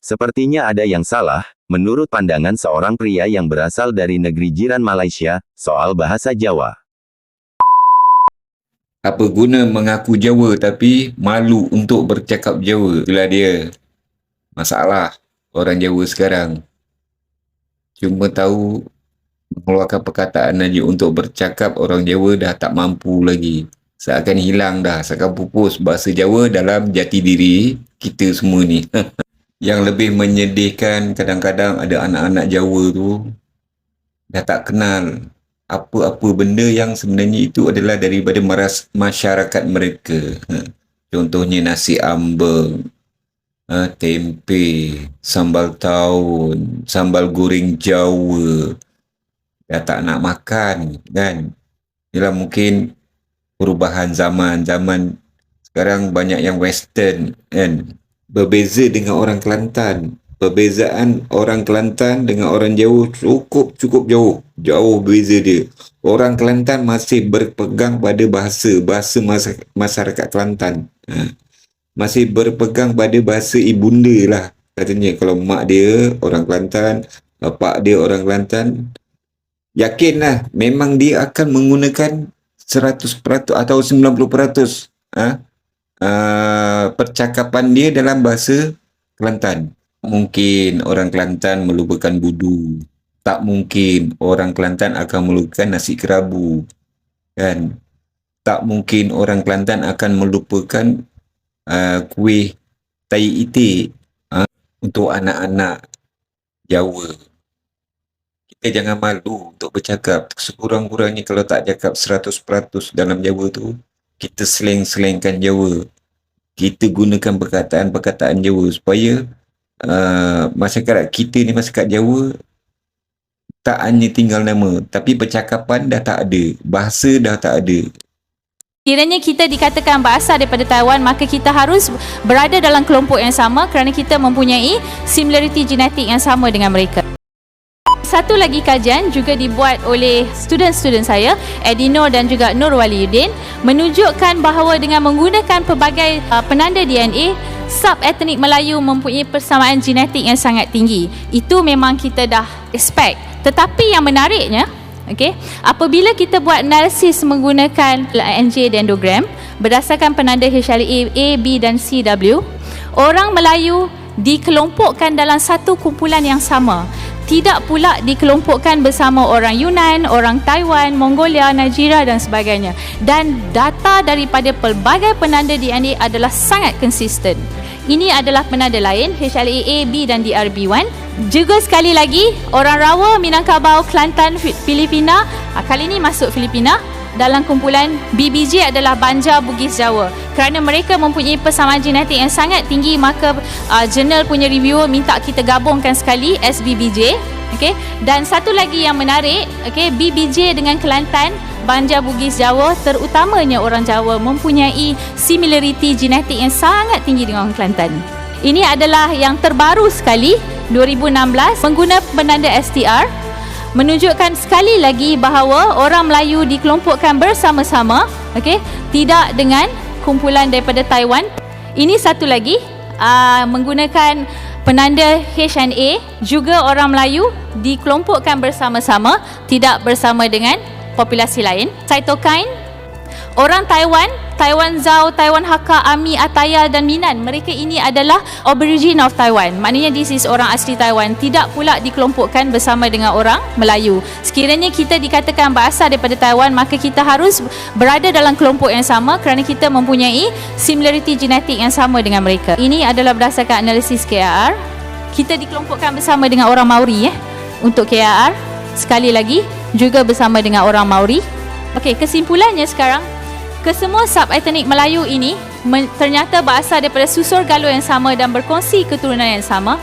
Sepertinya ada yang salah, menurut pandangan seorang pria yang berasal dari negeri jiran Malaysia, soal bahasa Jawa. Apa guna mengaku Jawa tapi malu untuk bercakap Jawa? Itulah dia masalah orang Jawa sekarang. Cuma tahu mengeluarkan perkataan aja untuk bercakap, orang Jawa dah tak mampu lagi. Seakan hilang dah, seakan pupus bahasa Jawa dalam jati diri kita semua ni. Yang lebih menyedihkan, kadang-kadang ada anak-anak Jawa tu dah tak kenal apa-apa benda yang sebenarnya itu adalah daripada masyarakat mereka. Contohnya nasi ambeng, tempe, sambal taun, sambal goreng Jawa. Dah tak nak makan, kan? Ialah mungkin perubahan zaman sekarang banyak yang western, kan? Berbeza dengan orang Kelantan. Perbezaan orang Kelantan dengan orang Jawa cukup jauh berbeza dia. Orang Kelantan masih berpegang pada bahasa masyarakat Kelantan. Masih berpegang pada bahasa ibunda lah. Katanya kalau mak dia orang Kelantan, bapak dia orang Kelantan, yakinlah memang dia akan menggunakan 100% atau 90% percakapan dia dalam bahasa Kelantan. Mungkin orang Kelantan melupakan budu. Tak mungkin orang Kelantan akan melupakan nasi kerabu. Kan? Tak mungkin orang Kelantan akan melupakan kuih tai itik untuk anak-anak Jawa. Kita jangan malu untuk bercakap. Sekurang-kurangnya kalau tak cakap 100% dalam Jawa tu, kita slang-slangkan Jawa. Kita gunakan perkataan-perkataan Jawa supaya masyarakat kita ni, masyarakat Jawa, tak hanya tinggal nama, tapi percakapan dah tak ada, bahasa dah tak ada. Kiranya kita dikatakan berasal daripada Taiwan, maka kita harus berada dalam kelompok yang sama kerana kita mempunyai similarity genetik yang sama dengan mereka. Satu lagi kajian juga dibuat oleh student-student saya, Edino dan juga Nur Waliuddin, menunjukkan bahawa dengan menggunakan pelbagai penanda DNA, sub-etnik Melayu mempunyai persamaan genetik yang sangat tinggi. Itu memang kita dah expect. Tetapi yang menariknya, apabila kita buat analisis menggunakan NJ dendrogram berdasarkan penanda HLA A, B dan CW, orang Melayu dikelompokkan dalam satu kumpulan yang sama. Tidak pula dikelompokkan bersama orang Yunan, orang Taiwan, Mongolia, Nigeria dan sebagainya. Dan data daripada pelbagai penanda DNA adalah sangat konsisten. Ini adalah penanda lain, HLA A, B dan DRB1. Juga sekali lagi, orang Rawa, Minangkabau, Kelantan, Filipina, kali ini masuk Filipina, dalam kumpulan BBJ adalah Banjar Bugis Jawa. Kerana mereka mempunyai persamaan genetik yang sangat tinggi, maka jurnal punya reviewer minta kita gabungkan sekali SBBJ. Dan satu lagi yang menarik, BBJ dengan Kelantan, Banjar Bugis Jawa, terutamanya orang Jawa, mempunyai similarity genetik yang sangat tinggi dengan orang Kelantan. Ini adalah yang terbaru sekali, 2016, menggunakan penanda STR, menunjukkan sekali lagi bahawa orang Melayu dikelompokkan bersama-sama, tidak dengan kumpulan daripada Taiwan. Ini satu lagi, menggunakan penanda HNA, juga orang Melayu dikelompokkan bersama-sama, tidak bersama dengan populasi lain. Cytokine, orang Taiwan, Taiwan Zhao, Taiwan Hakka, Ami, Atayal dan Minan, mereka ini adalah origin of Taiwan. Maknanya this is orang asli Taiwan, tidak pula dikelompokkan bersama dengan orang Melayu. Sekiranya kita dikatakan berasal daripada Taiwan, maka kita harus berada dalam kelompok yang sama kerana kita mempunyai similarity genetik yang sama dengan mereka. Ini adalah berdasarkan analisis KRR. Kita dikelompokkan bersama dengan orang Maori untuk KRR. Sekali lagi, juga bersama dengan orang Maori. Kesimpulannya sekarang, kesemua sub-etnik Melayu ini ternyata berasal daripada susur galur yang sama dan berkongsi keturunan yang sama.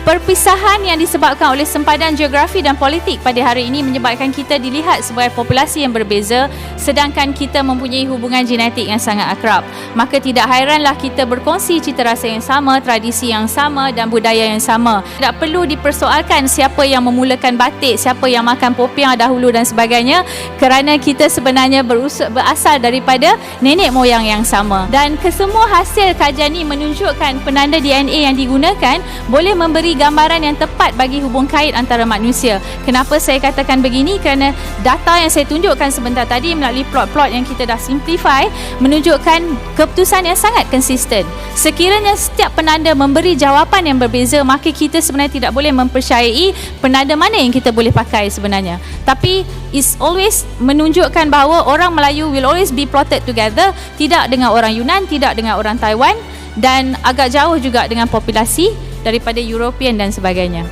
Perpisahan yang disebabkan oleh sempadan geografi dan politik pada hari ini menyebabkan kita dilihat sebagai populasi yang berbeza, sedangkan kita mempunyai hubungan genetik yang sangat akrab. Maka tidak hairanlah kita berkongsi cita rasa yang sama, tradisi yang sama dan budaya yang sama. Tidak perlu dipersoalkan siapa yang memulakan batik, siapa yang makan popiah dahulu dan sebagainya, kerana kita sebenarnya berasal daripada nenek moyang yang sama. Dan kesemua hasil kajian ini menunjukkan penanda DNA yang digunakan boleh memberi gambaran yang tepat bagi hubung kait antara manusia. Kenapa saya katakan begini? Kerana data yang saya tunjukkan sebentar tadi melalui plot-plot yang kita dah simplify menunjukkan keputusan yang sangat konsisten. Sekiranya setiap penanda memberi jawapan yang berbeza, maka kita sebenarnya tidak boleh mempercayai penanda mana yang kita boleh pakai sebenarnya. Tapi is always menunjukkan bahawa orang Melayu will always be plotted together, tidak dengan orang Yunan, tidak dengan orang Taiwan, dan agak jauh juga dengan populasi daripada European dan sebagainya.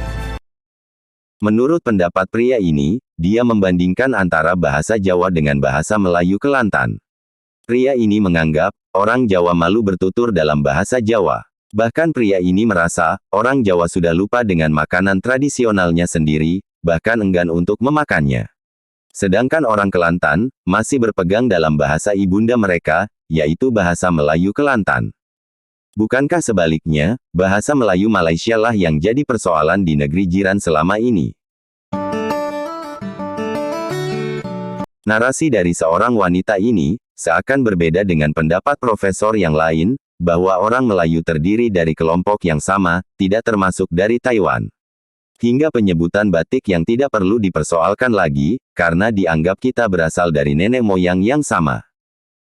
Menurut pendapat pria ini, dia membandingkan antara bahasa Jawa dengan bahasa Melayu Kelantan. Pria ini menganggap, orang Jawa malu bertutur dalam bahasa Jawa. Bahkan pria ini merasa, orang Jawa sudah lupa dengan makanan tradisionalnya sendiri, bahkan enggan untuk memakannya. Sedangkan orang Kelantan, masih berpegang dalam bahasa ibunda mereka, yaitu bahasa Melayu Kelantan. Bukankah sebaliknya, bahasa Melayu Malaysia lah yang jadi persoalan di negeri jiran selama ini? Narasi dari seorang wanita ini, seakan berbeda dengan pendapat profesor yang lain, bahwa orang Melayu terdiri dari kelompok yang sama, tidak termasuk dari Taiwan. Hingga penyebutan batik yang tidak perlu dipersoalkan lagi, karena dianggap kita berasal dari nenek moyang yang sama.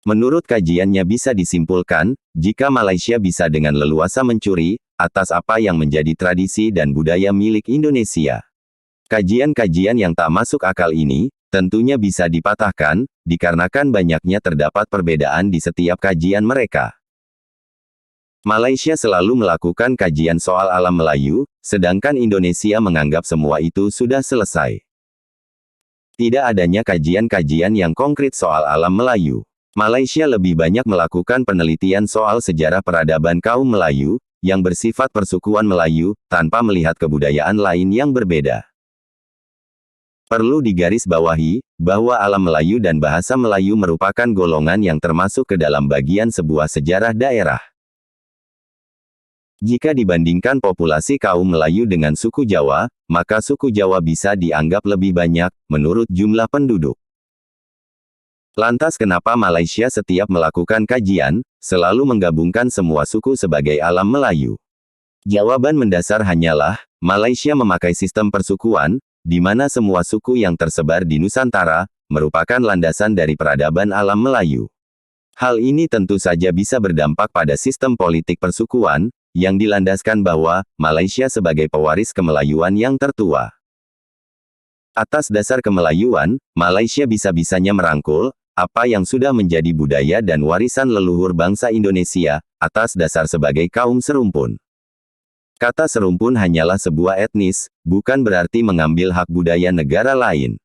Menurut kajiannya bisa disimpulkan, jika Malaysia bisa dengan leluasa mencuri, atas apa yang menjadi tradisi dan budaya milik Indonesia. Kajian-kajian yang tak masuk akal ini, tentunya bisa dipatahkan, dikarenakan banyaknya terdapat perbedaan di setiap kajian mereka. Malaysia selalu melakukan kajian soal alam Melayu, sedangkan Indonesia menganggap semua itu sudah selesai. Tidak adanya kajian-kajian yang konkret soal alam Melayu. Malaysia lebih banyak melakukan penelitian soal sejarah peradaban kaum Melayu, yang bersifat persukuan Melayu, tanpa melihat kebudayaan lain yang berbeda. Perlu digarisbawahi, bahwa alam Melayu dan bahasa Melayu merupakan golongan yang termasuk ke dalam bagian sebuah sejarah daerah. Jika dibandingkan populasi kaum Melayu dengan suku Jawa, maka suku Jawa bisa dianggap lebih banyak, menurut jumlah penduduk. Lantas kenapa Malaysia setiap melakukan kajian, selalu menggabungkan semua suku sebagai alam Melayu? Jawaban mendasar hanyalah, Malaysia memakai sistem persukuan, di mana semua suku yang tersebar di Nusantara, merupakan landasan dari peradaban alam Melayu. Hal ini tentu saja bisa berdampak pada sistem politik persukuan, yang dilandaskan bahwa, Malaysia sebagai pewaris kemelayuan yang tertua. Atas dasar kemelayuan, Malaysia bisa-bisanya merangkul, apa yang sudah menjadi budaya dan warisan leluhur bangsa Indonesia, atas dasar sebagai kaum serumpun. Kata serumpun hanyalah sebuah etnis, bukan berarti mengambil hak budaya negara lain.